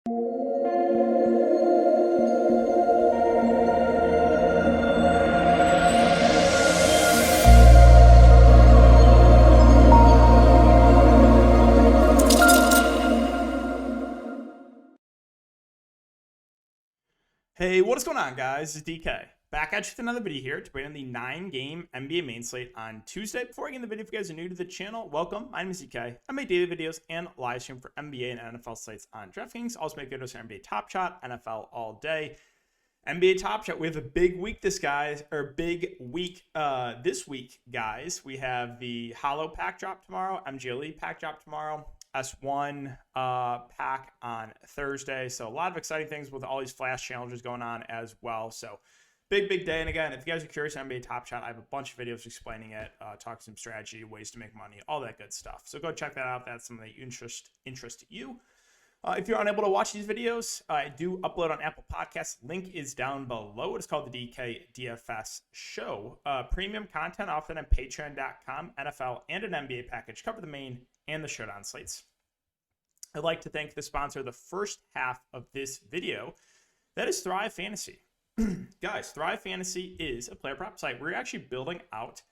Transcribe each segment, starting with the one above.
Hey, what is going on, guys? It's DK. Back at you with another video here to bring in the 9-game NBA main slate on Tuesday. Before I get into the video, if you guys are new to the channel, welcome. My name is DK. I make daily videos and live stream for NBA and NFL slates on Draftkings. Also make videos for NBA Top Shot, NFL all day. NBA Top Shot, we have a big week this week, guys. We have the Hollow pack drop tomorrow, MGLE pack drop tomorrow, S1 pack on Thursday. So a lot of exciting things with all these flash challenges going on as well. So big day. And again, if you guys are curious on NBA Top Shot, I have a bunch of videos explaining it, talking some strategy, ways to make money, all that good stuff. So go check that out. That's something that interest you. If you're unable to watch these videos, I do upload on Apple Podcasts. Link is down below. It's called the DK DFS Show. Premium content offered on patreon.com, NFL, and an NBA package. Cover the main and the showdown slates. I'd like to thank the sponsor of the first half of this video. That is Thrive Fantasy. Guys, Thrive Fantasy is a player prop site. We're actually building out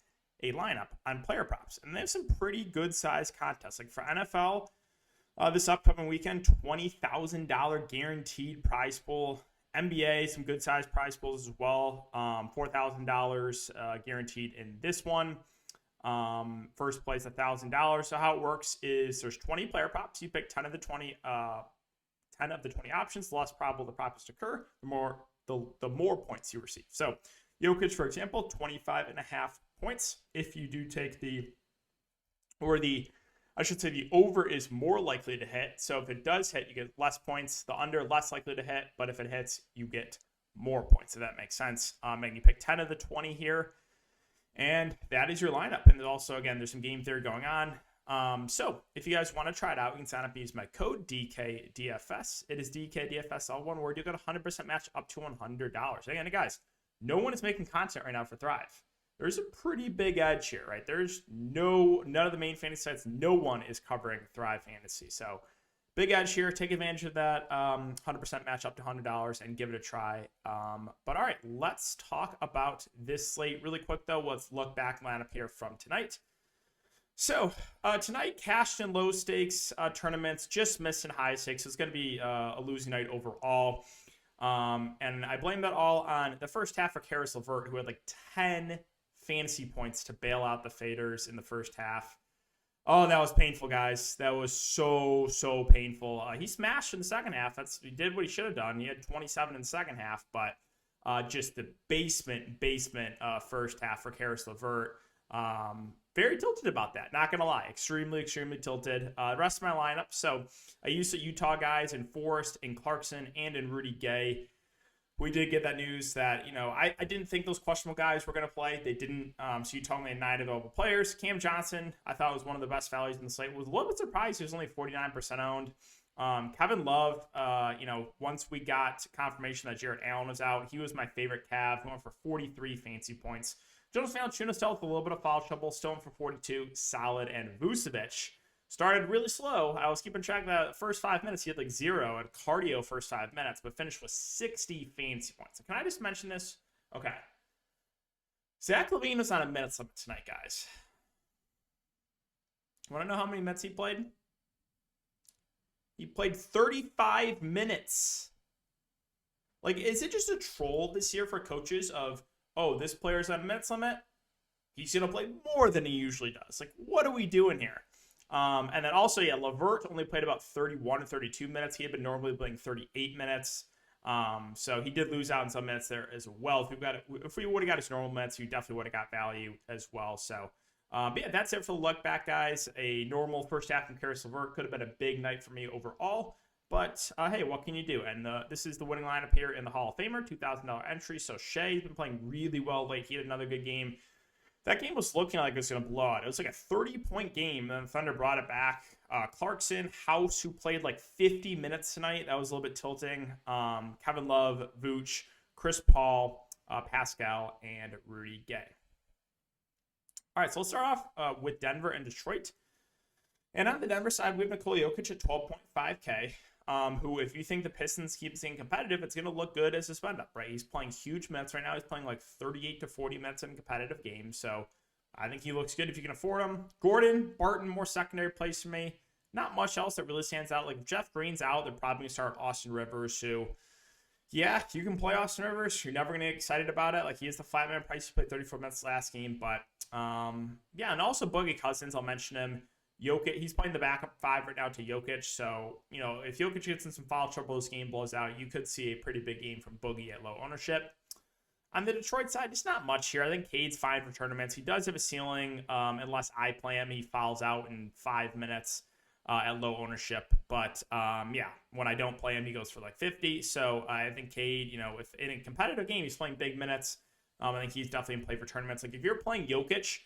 a lineup on player props. And they have some pretty good size contests. Like for NFL, this upcoming weekend, $20,000 guaranteed prize pool. NBA, some good sized prize pools as well. $4,000 guaranteed in this one. First place, $1,000. So how it works is there's 20 player props. You pick 10 of the 20 options. The less probable the prop is to occur, the more points you receive. So Jokic, for example, 25.5 points. If you do take the over is more likely to hit. So if it does hit, you get less points. The under, less likely to hit. But if it hits, you get more points. So that makes sense. And you pick 10 of the 20 here. And that is your lineup. And also, again, there's some game theory going on. So if you guys want to try it out, you can sign up and use my code DKDFS. It is DKDFS, all one word. You get 100% match up to $100. Again, guys, no one is making content right now for Thrive. There's a pretty big edge here, right? There's none of the main fantasy sites, no one is covering Thrive Fantasy. So big edge here. Take advantage of that 100% match up to $100 and give it a try. But all right, let's talk about this slate really quick, though. Let's look back lineup here from tonight. So tonight, cashed in low stakes tournaments, just missing high stakes. It's going to be a losing night overall. And I blame that all on the first half for Karis LeVert, who had like 10 fantasy points to bail out the faders in the first half. Oh, that was painful, guys. That was so painful. He smashed in the second half. He did what he should have done. He had 27 in the second half, but just the basement first half for Karis LeVert. Very tilted about that. Not gonna lie, extremely tilted. The rest of my lineup. So I used the Utah guys in Forrest, in Clarkson, and in Rudy Gay. We did get that news that, I didn't think those questionable guys were going to play. They didn't. So you told me 9 available players. Cam Johnson, I thought was one of the best values in the slate. Was a little bit surprised he was only 49% owned. Kevin Love, once we got confirmation that Jarrett Allen was out, he was my favorite Cav. He went for 43 fancy points. Jonas Valanciunas still with a little bit of foul trouble. Still in for 42. Solid. And Vucevic started really slow. I was keeping track of the first 5 minutes. He had like 0 and cardio first 5 minutes, but finished with 60 fancy points. Can I just mention this? Okay. Zach LaVine was on a minutes limit tonight, guys. Want to know how many minutes he played? He played 35 minutes. Like, is it just a troll this year for coaches of, oh, this player's on a minutes limit? He's going to play more than he usually does. Like, what are we doing here? And then also, LeVert only played about 31 or 32 minutes. He had been normally playing 38 minutes. So he did lose out in some minutes there as well. If we would have got his normal minutes, we definitely would have got value as well. So, but yeah, that's it for the look back, guys. A normal first half from Karis LeVert could have been a big night for me overall. But, hey, what can you do? And this is the winning lineup here in the Hall of Famer, $2,000 entry. So Shai's been playing really well late. He had another good game. That game was looking like it was going to blow out. It was like a 30-point game, and then Thunder brought it back. Clarkson, House, who played like 50 minutes tonight. That was a little bit tilting. Kevin Love, Vooch, Chris Paul, Pascal, and Rudy Gay. All right, so let's start off with Denver and Detroit. And on the Denver side, we have Nikola Jokic at 12.5K. who, if you think the Pistons keep staying competitive, it's going to look good as a spend up, right? He's playing huge minutes right now. He's playing like 38 to 40 minutes in competitive games. So I think he looks good if you can afford him. Gordon, Barton, more secondary plays for me. Not much else that really stands out. Like if Jeff Green's out, they're probably going to start Austin Rivers, who, yeah, you can play Austin Rivers. You're never going to get excited about it. Like he is the flat-man price. He played 34 minutes last game. But, yeah, and also Boogie Cousins, I'll mention him. Jokic, he's playing the backup 5 right now to Jokic. So, you know, if Jokic gets in some foul trouble, this game blows out, you could see a pretty big game from Boogie at low ownership. On the Detroit side, just not much here. I think Cade's fine for tournaments. He does have a ceiling unless I play him. He fouls out in 5 minutes at low ownership. But, yeah, when I don't play him, he goes for like 50. So I think Cade, you know, if in a competitive game, he's playing big minutes. I think he's definitely in play for tournaments. Like if you're playing Jokic,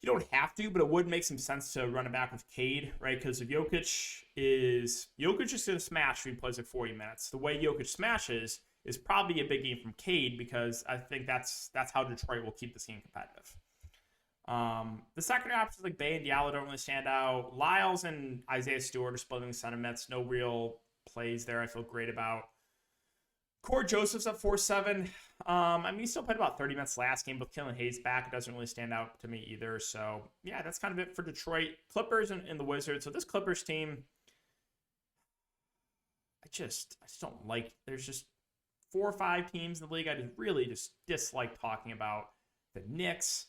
you don't have to, but it would make some sense to run it back with Cade, right? Because if Jokic is going to smash when he plays like 40 minutes. The way Jokic smashes is probably a big game from Cade because I think that's how Detroit will keep this game competitive. The secondary options like Bay and Diallo don't really stand out. Lyles and Isaiah Stewart are splitting the center minutes. No real plays there I feel great about. Corey Joseph's at 4-7. I mean, he still played about 30 minutes last game, but Killian Hayes back, it doesn't really stand out to me either. So, yeah, that's kind of it for Detroit. Clippers and the Wizards. So this Clippers team, I just don't like. There's just 4 or 5 teams in the league I really dislike talking about. The Knicks,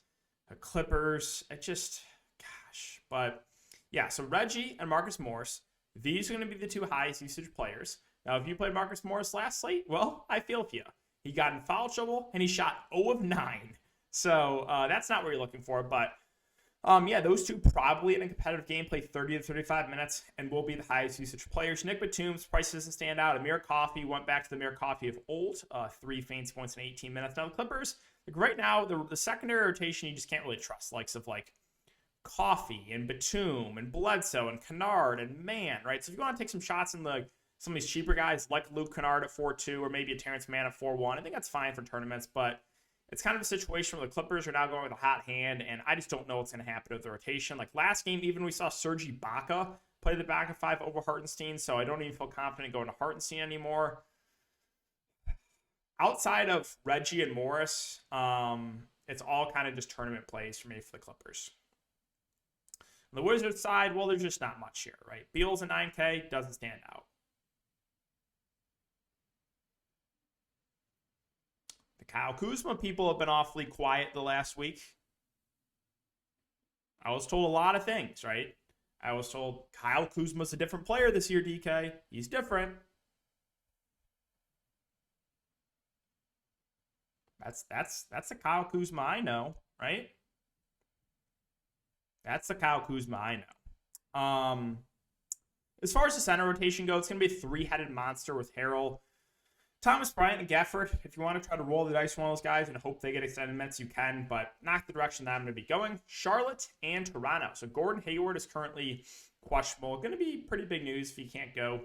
the Clippers. Gosh. But, yeah, so Reggie and Marcus Morris, these are going to be the 2 highest usage players. Now, if you played Marcus Morris last slate, well, I feel for you. He got in foul trouble, and he shot 0 of 9. So that's not what you're looking for. But, yeah, those 2 probably in a competitive game play 30 to 35 minutes and will be the highest usage players. Nick Batum's price doesn't stand out. Amir Coffey went back to the Amir Coffey of old. 3 fancy points in 18 minutes. Now, the Clippers, like right now, the secondary rotation you just can't really trust. Likes of like Coffey and Batum and Bledsoe and Kennard and Mann, right? So if you want to take some shots in the some of these cheaper guys like Luke Kennard at 4-2 or maybe a Terrence Mann at 4-1. I think that's fine for tournaments, but it's kind of a situation where the Clippers are now going with a hot hand, and I just don't know what's going to happen with the rotation. Like last game, even we saw Serge Ibaka play the back of 5 over Hartenstein, so I don't even feel confident going to Hartenstein anymore. Outside of Reggie and Morris, it's all kind of just tournament plays for me for the Clippers. On the Wizards side, well, there's just not much here, right? Beal's at 9K, doesn't stand out. Kyle Kuzma people have been awfully quiet the last week. I was told a lot of things, right? I was told Kyle Kuzma's a different player this year, DK. He's different. That's the Kyle Kuzma I know, right? That's the Kyle Kuzma I know. As far as the center rotation goes, it's going to be a 3-headed monster with Harrell, Thomas Bryant, and Gafford. If you want to try to roll the dice on one of those guys and hope they get extended minutes, you can, but not the direction that I'm going to be going. Charlotte and Toronto. So Gordon Hayward is currently questionable. Going to be pretty big news if he can't go.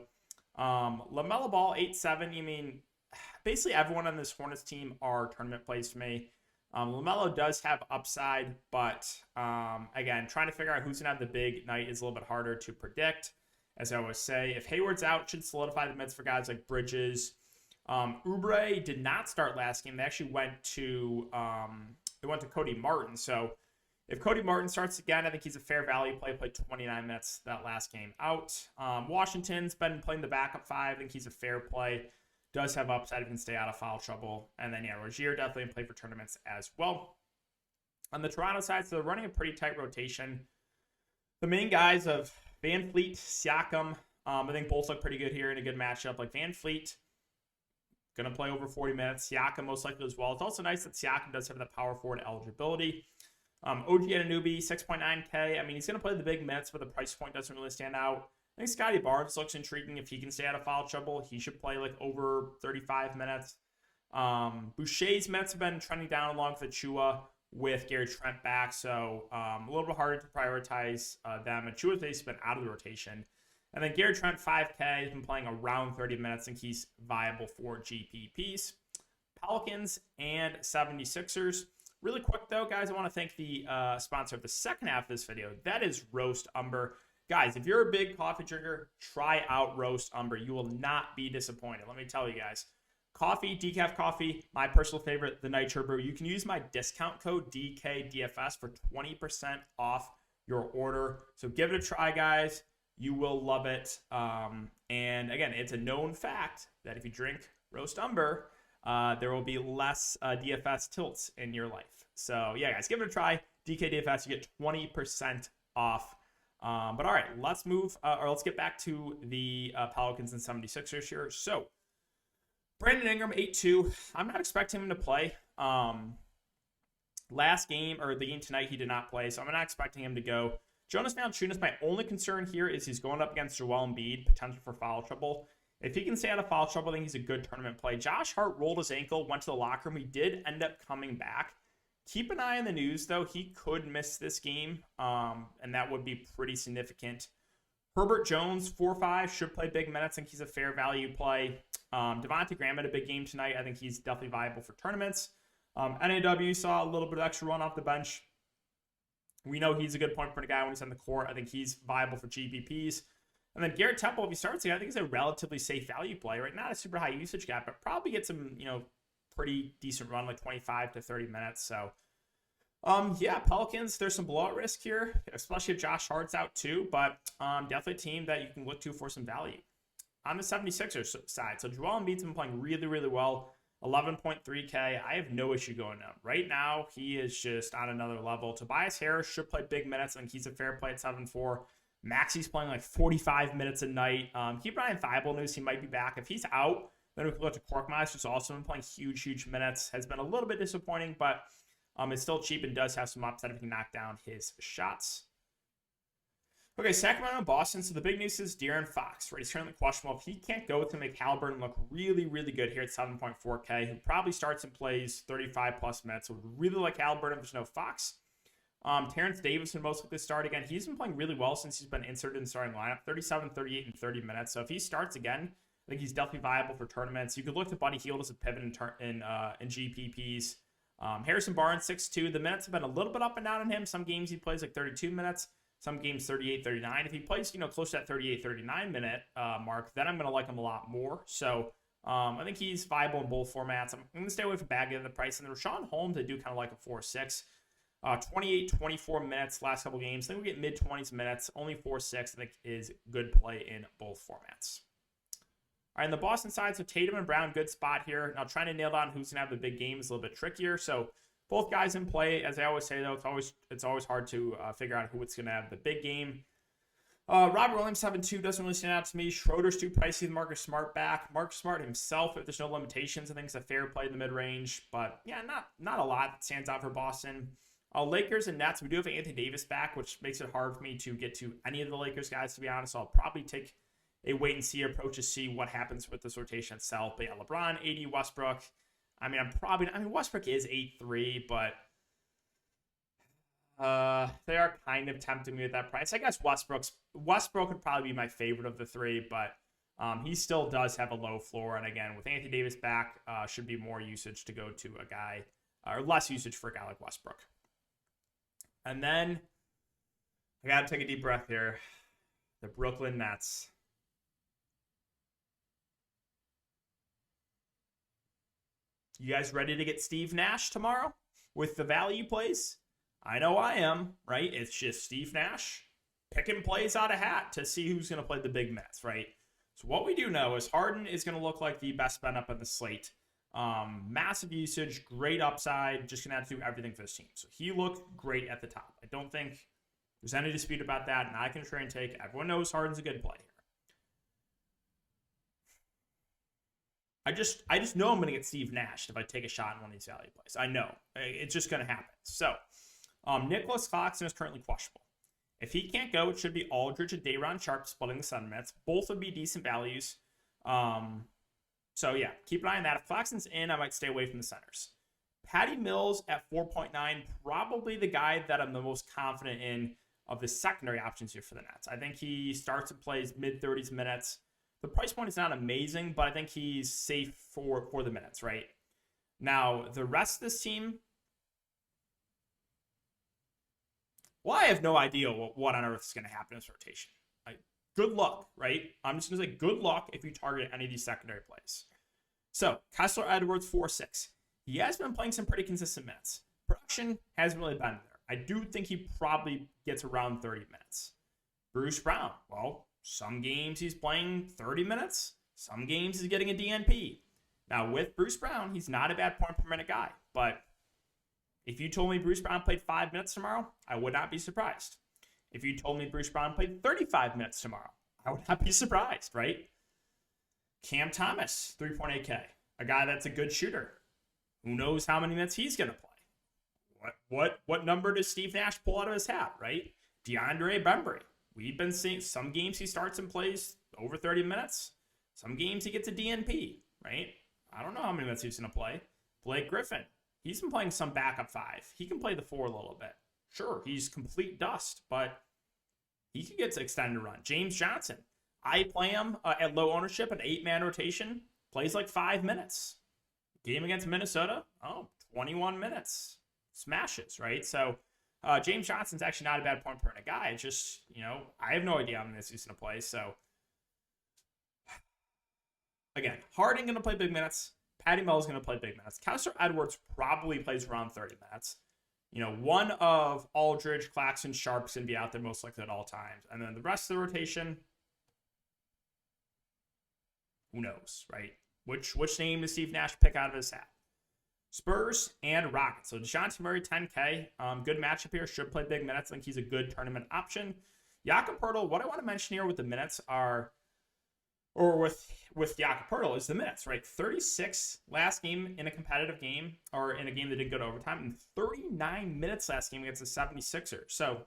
LaMelo Ball, 8-7. I mean, basically everyone on this Hornets team are tournament plays for me. LaMelo does have upside, but again, trying to figure out who's going to have the big night is a little bit harder to predict. As I always say, if Hayward's out, it should solidify the minutes for guys like Bridges. Oubre did not start last game. They actually went to Cody Martin. So if Cody Martin starts again, I think he's a fair value play. Played 29 minutes that last game out. Washington's been playing the backup 5. I think he's a fair play. Does have upside if he can stay out of foul trouble. And then, yeah, Rozier definitely in play for tournaments as well. On the Toronto side, so they're running a pretty tight rotation. The main guys of Van Fleet, Siakam, I think both look pretty good here in a good matchup. Like Van Fleet, going to play over 40 minutes. Siakam most likely as well. It's also nice that Siakam does have the power forward eligibility. OG Anunoby, 6.9K. I mean, he's going to play the big minutes, but the price point doesn't really stand out. I think Scotty Barnes looks intriguing. If he can stay out of foul trouble, he should play like over 35 minutes. Boucher's minutes have been trending down along with Achua with Gary Trent back, so a little bit harder to prioritize them. And Achua's basically been out of the rotation. And then Gary Trent, 5K, has been playing around 30 minutes, and he's viable for GPPs. Pelicans and 76ers. Really quick, though, guys, I want to thank the sponsor of the second half of this video. That is Roast Umber. Guys, if you're a big coffee drinker, try out Roast Umber. You will not be disappointed. Let me tell you guys. Coffee, decaf coffee, my personal favorite, the Nitro Brew. You can use my discount code DKDFS for 20% off your order. So give it a try, guys. You will love it. And again, it's a known fact that if you drink Roast Umber, there will be less DFS tilts in your life. So yeah, guys, give it a try. DKDFS, you get 20% off. But all right, let's move, or let's get back to the Pelicans and 76ers here. So Brandon Ingram, 8-2. I'm not expecting him to play. Last game, or the game tonight, he did not play, so I'm not expecting him to go. Jonas Valanciunas, my only concern here is he's going up against Joel Embiid, potential for foul trouble. If he can stay out of foul trouble, I think he's a good tournament play. Josh Hart rolled his ankle, went to the locker room. He did end up coming back. Keep an eye on the news, though. He could miss this game, and that would be pretty significant. Herbert Jones, 4-5, should play big minutes. I think he's a fair value play. Devontae Graham had a big game tonight. I think he's definitely viable for tournaments. NAW saw a little bit of extra run off the bench. We know he's a good point for a guy when he's on the court. I think he's viable for GPPs. And then Garrett Temple, if he starts again, I think he's a relatively safe value play, right? Not a super high usage gap, but probably get some, pretty decent run, like 25 to 30 minutes. So, yeah, Pelicans, there's some blowout risk here, especially if Josh Hart's out too, but definitely a team that you can look to for some value. On the 76ers side, so Joel Embiid's been playing really, really well. 11.3K. I have no issue going up. Right now, he is just on another level. Tobias Harris should play big minutes. I think he's a fair play at 7-4. Maxi's playing like 45 minutes a night. Keep an eye on Thibault news. He might be back. If he's out, then we can go to Korkmaz, who's also been playing huge minutes. Has been a little bit disappointing, but it's still cheap and does have some upside if he can knock down his shots. Okay, Sacramento and Boston. So the big news is De'Aaron Fox, right? He's currently questionable. If he can't go, it's going to make Haliburton look really, really good here at 7.4K. He probably starts and plays 35-plus minutes. So would really like Haliburton if there's no Fox. Terrence Davis would most likely start again. He's been playing really well since he's been inserted in the starting lineup. 37, 38, and 30 minutes. So if he starts again, I think he's definitely viable for tournaments. You could look to Buddy Hield as a pivot in GPPs. Harrison Barnes, 6'2". The minutes have been a little bit up and down on him. Some games he plays like 32 minutes. Some games 38, 39. If he plays, close to that 38, 39 minute mark, then I'm going to like him a lot more. So I think he's viable in both formats. I'm going to stay away from Bagley at the price. And then Rashawn Holmes, I do kind of like a 4-6. 28, 24 minutes last couple games. I think we get mid-20s minutes. Only 4-6, I think, is good play in both formats. All right, on the Boston side, so Tatum and Brown, good spot here. Now, trying to nail down who's going to have the big game is a little bit trickier. So both guys in play. As I always say, though, it's always hard to figure out who it's going to have the big game. Robert Williams 7-2 doesn't really stand out to me. Schroeder's too pricey with Marcus Smart back. Marcus Smart himself, if there's no limitations, I think it's a fair play in the mid-range. But yeah, not a lot that stands out for Boston. Lakers and Nets, we do have Anthony Davis back, which makes it hard for me to get to any of the Lakers guys, to be honest. So I'll probably take a wait-and-see approach to see what happens with this rotation itself. But yeah, LeBron, AD, Westbrook. Westbrook is 8-3, but they are kind of tempting me at that price. I guess Westbrook would probably be my favorite of the three, but he still does have a low floor. And again, with Anthony Davis back, should be more usage to go to a guy, or less usage for a guy like Westbrook. And then I got to take a deep breath here. The Brooklyn Nets. You guys ready to get Steve Nash tomorrow with the value plays? I know I am, right? It's just Steve Nash picking plays out of hat to see who's going to play the big minutes, right? So what we do know is Harden is going to look like the best bet up on the slate. Massive usage, great upside, just going to have to do everything for this team. So he looked great at the top. I don't think there's any dispute about that, and I can try and take. Everyone knows Harden's a good play here. I just know I'm going to get Steve Nash if I take a shot in one of these value plays. I know. It's just going to happen. So, Nicholas Claxton is currently questionable. If he can't go, it should be Aldridge and Day'Ron Sharpe splitting the 7 minutes. Both would be decent values. So, yeah, keep an eye on that. If Claxton's in, I might stay away from the centers. Patty Mills at 4.9, probably the guy that I'm the most confident in of the secondary options here for the Nets. I think he starts and plays mid-30s minutes. The price point is not amazing, but I think he's safe for the minutes, right? Now, the rest of this team, well, I have no idea what on earth is going to happen in this rotation. good luck, right? I'm just going to say good luck if you target any of these secondary plays. So, Kessler Edwards, 4-6. He has been playing some pretty consistent minutes. Production hasn't really been there. I do think he probably gets around 30 minutes. Bruce Brown, well, some games he's playing 30 minutes. Some games he's getting a DNP. Now, with Bruce Brown, he's not a bad point per minute guy. But if you told me Bruce Brown played 5 minutes tomorrow, I would not be surprised. If you told me Bruce Brown played 35 minutes tomorrow, I would not be surprised, right? Cam Thomas, 3.8K. A guy that's a good shooter. Who knows how many minutes he's going to play? What number does Steve Nash pull out of his hat, right? DeAndre Bembry. We've been seeing some games he starts and plays over 30 minutes. Some games he gets a DNP, right? I don't know how many minutes he's going to play. Blake Griffin. He's been playing some backup 5. He can play the 4 a little bit. Sure, he's complete dust, but he can get to extended run. James Johnson. I play him at low ownership, an 8-man rotation. Plays like 5 minutes. Game against Minnesota, 21 minutes. Smashes, right? So James Johnson's actually not a bad point per minute guy. It's just, I have no idea how many minutes he's going to play. So, again, Harden going to play big minutes. Patty Mills going to play big minutes. Kessler Edwards probably plays around 30 minutes. One of Aldridge, Claxton, Sharp's going to be out there most likely at all times. And then the rest of the rotation, who knows, right? Which name does Steve Nash pick out of his hat? Spurs and Rockets. So DeJounte Murray, 10K. Good matchup here. Should play big minutes. I think he's a good tournament option. Jakob Poeltl, what I want to mention here with the minutes are, or with Jakob Poeltl, is the minutes, right? 36 last game in a competitive game, or in a game that didn't go to overtime, and 39 minutes last game against the 76ers. So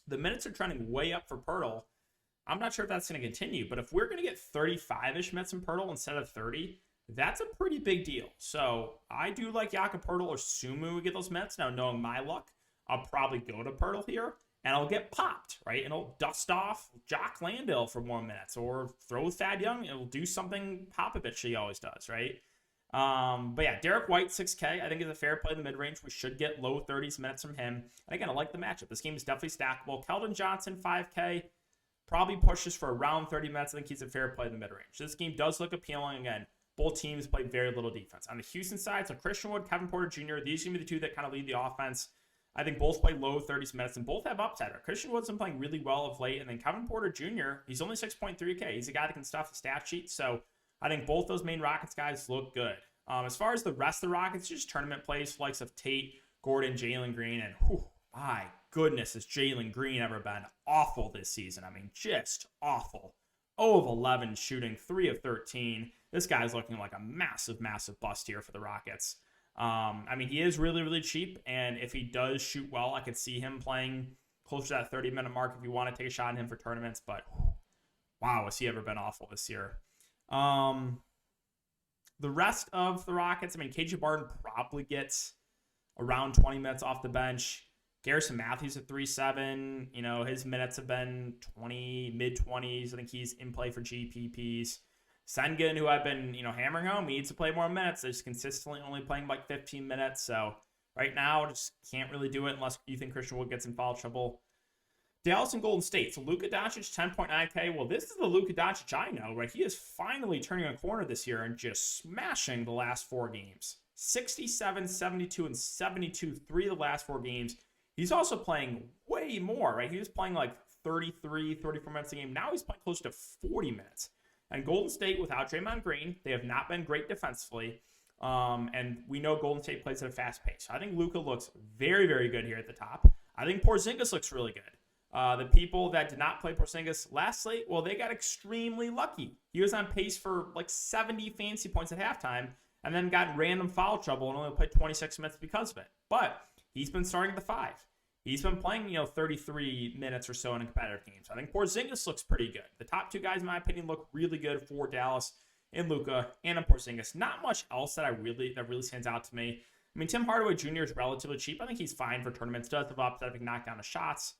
the minutes are trending way up for Poeltl. I'm not sure if that's going to continue, but if we're going to get 35-ish minutes in Poeltl instead of 30, that's a pretty big deal. So I do like Jakob Poeltl, assuming we get those minutes. Now, knowing my luck, I'll probably go to Poeltl here, and I'll get popped, right? And I'll dust off Jock Landale for more minutes, or throw Thad Young. It'll do something Popovich he always does, right? But yeah, Derek White, 6K, I think is a fair play in the mid-range. We should get low 30s minutes from him. And again, I like the matchup. This game is definitely stackable. Keldon Johnson, 5K. Probably pushes for around 30 minutes. I think he's a fair play in the mid-range. This game does look appealing. Again, both teams play very little defense. On the Houston side, so Christian Wood, Kevin Porter Jr., these are going to be the two that kind of lead the offense. I think both play low 30s minutes, and both have upside. Christian Wood's been playing really well of late, and then Kevin Porter Jr., he's only 6.3K. He's a guy that can stuff the stat sheet, so I think both those main Rockets guys look good. As far as the rest of the Rockets, just tournament plays, likes of Tate, Gordon, Jalen Green, and my goodness, has Jalen Green ever been awful this season? I mean, just awful. 0 of 11 shooting, 3 of 13. This guy's looking like a massive, massive bust here for the Rockets. I mean, he is really, really cheap, and if he does shoot well, I could see him playing close to that 30-minute mark if you want to take a shot at him for tournaments, but wow, has he ever been awful this year. The rest of the Rockets, I mean, KJ Barton probably gets around 20 minutes off the bench. Garrison Matthews at 3.7. His minutes have been 20, mid-20s. I think he's in play for GPPs. Sengun, who I've been, hammering home, he needs to play more minutes. They're just consistently only playing like 15 minutes. So right now, just can't really do it unless you think Christian Wood gets in foul trouble. Dallas and Golden State. So Luka Doncic, 10.9K. Well, this is the Luka Doncic I know, right? He is finally turning a corner this year and just smashing the last 4 games. 67, 72, and 72, 3 of the last 4 games. He's also playing way more, right? He was playing like 33, 34 minutes a game. Now he's playing close to 40 minutes. And Golden State, without Draymond Green, they have not been great defensively. And we know Golden State plays at a fast pace. So I think Luka looks very, very good here at the top. I think Porzingis looks really good. The people that did not play Porzingis last slate, well, they got extremely lucky. He was on pace for like 70 fantasy points at halftime, and then got in random foul trouble and only played 26 minutes because of it. But he's been starting at the 5. He's been playing, 33 minutes or so in a competitive game. So I think Porzingis looks pretty good. The top 2 guys, in my opinion, look really good for Dallas and Luka and Porzingis. Not much else that really stands out to me. I mean, Tim Hardaway Jr. is relatively cheap. I think he's fine for tournaments. Does have upside if he can knock down the shots.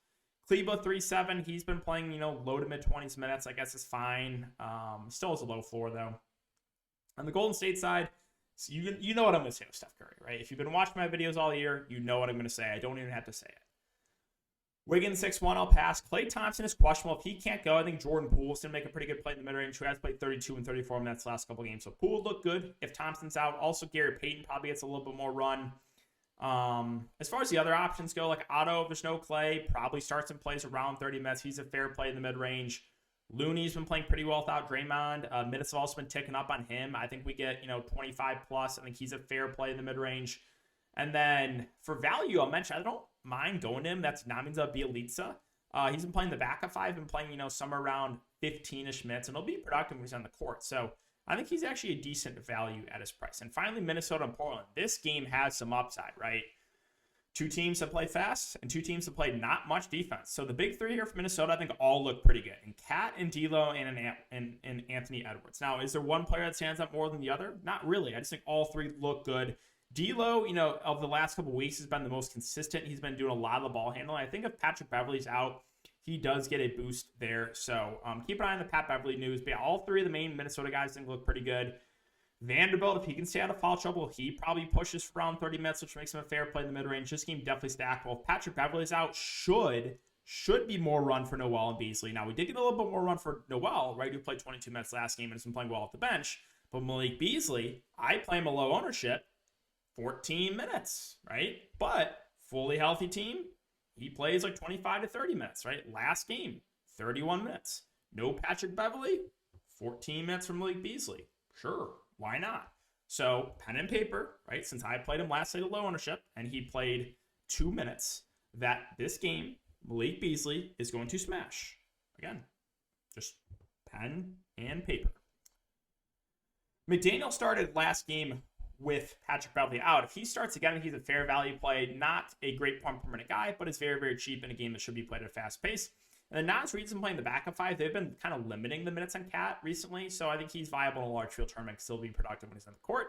Kleba, 3.7. He's been playing, low to mid-20s minutes. I guess is fine. Still has a low floor, though. On the Golden State side, so you know what I'm going to say with Steph Curry, right? If you've been watching my videos all year, you know what I'm going to say. I don't even have to say it. Wiggins 6-1, I'll pass. Klay Thompson is questionable. If he can't go, I think Jordan Poole's going to make a pretty good play in the mid-range. Who has played 32 and 34 minutes last couple games. So Poole looked good if Thompson's out. Also, Gary Payton probably gets a little bit more run. As far as the other options go, like Otto, if there's no Klay, probably starts and plays around 30 minutes. He's a fair play in the mid-range. Looney's been playing pretty well without Draymond. Minutes have also been ticking up on him. I think we get, 25 plus. I think he's a fair play in the mid-range. And then for value, I'll mention, I don't mind going to him. That's Naminza Bjelica. He's been playing the backup five, been playing, somewhere around 15-ish minutes, and he'll be productive when he's on the court. So I think he's actually a decent value at his price. And finally, Minnesota and Portland. This game has some upside, right? Two teams that play fast and two teams that play not much defense. So the big three here for Minnesota, I think all look pretty good. And Cat and D'Lo and Anthony Edwards. Now, is there one player that stands out more than the other? Not really. I just think all three look good. D'Lo, of the last couple of weeks has been the most consistent. He's been doing a lot of the ball handling. I think if Patrick Beverley's out, he does get a boost there. So keep an eye on the Pat Beverley news. But yeah, all three of the main Minnesota guys think look pretty good. Vanderbilt, if he can stay out of foul trouble, he probably pushes for around 30 minutes, which makes him a fair play in the mid-range. This game definitely stackable. If Patrick Beverley's out, should be more run for Noel and Beasley. Now, we did get a little bit more run for Noel, right, who played 22 minutes last game and has been playing well off the bench. But Malik Beasley, I play him a low ownership. 14 minutes, right? But fully healthy team, he plays like 25 to 30 minutes, right? Last game, 31 minutes. No Patrick Beverley, 14 minutes from Malik Beasley. Sure, why not? So pen and paper, right? Since I played him last night at low ownership and he played 2 minutes, that this game, Malik Beasley is going to smash. Again, just pen and paper. McDaniel started last game with Patrick Beverley out. If he starts again, he's a fair value play. Not a great point per minute guy, but is very, very cheap in a game that should be played at a fast pace. And then Naz Reid's been playing the backup five. They've been kind of limiting the minutes on Cat recently, so I think he's viable in a large field tournament, still being productive when he's on the court.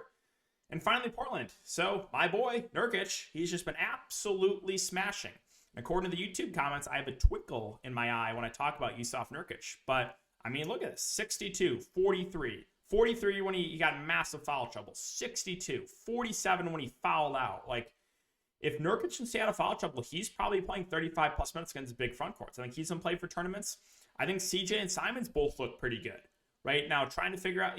And finally, Portland. So my boy, Nurkic, he's just been absolutely smashing. According to the YouTube comments, I have a twinkle in my eye when I talk about Yusuf Nurkic. But, I mean, look at this. 62, 43. 43 when he got massive foul trouble. 62. 47 when he fouled out. Like, if Nurkic can stay out of foul trouble, he's probably playing 35 plus minutes against big front courts. I think he's going to play for tournaments. I think CJ and Simons both look pretty good. Right now, trying to figure out,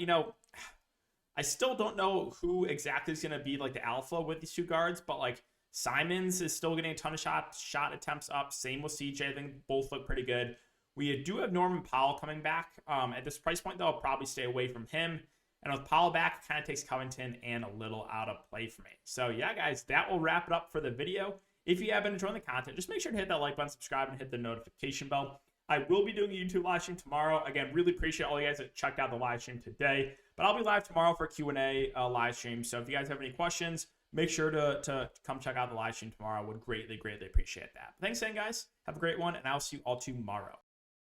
I still don't know who exactly is going to be like the alpha with these two guards, but like Simons is still getting a ton of shot attempts up. Same with CJ. I think both look pretty good. We do have Norman Powell coming back. At this price point, though, I'll probably stay away from him. And with Powell back, it kind of takes Covington and a little out of play for me. So, yeah, guys, that will wrap it up for the video. If you have been enjoying the content, just make sure to hit that like button, subscribe, and hit the notification bell. I will be doing a YouTube live stream tomorrow. Again, really appreciate all you guys that checked out the live stream today. But I'll be live tomorrow for a Q&A live stream. So if you guys have any questions, make sure to come check out the live stream tomorrow. I would greatly, greatly appreciate that. But thanks again, guys. Have a great one, and I'll see you all tomorrow.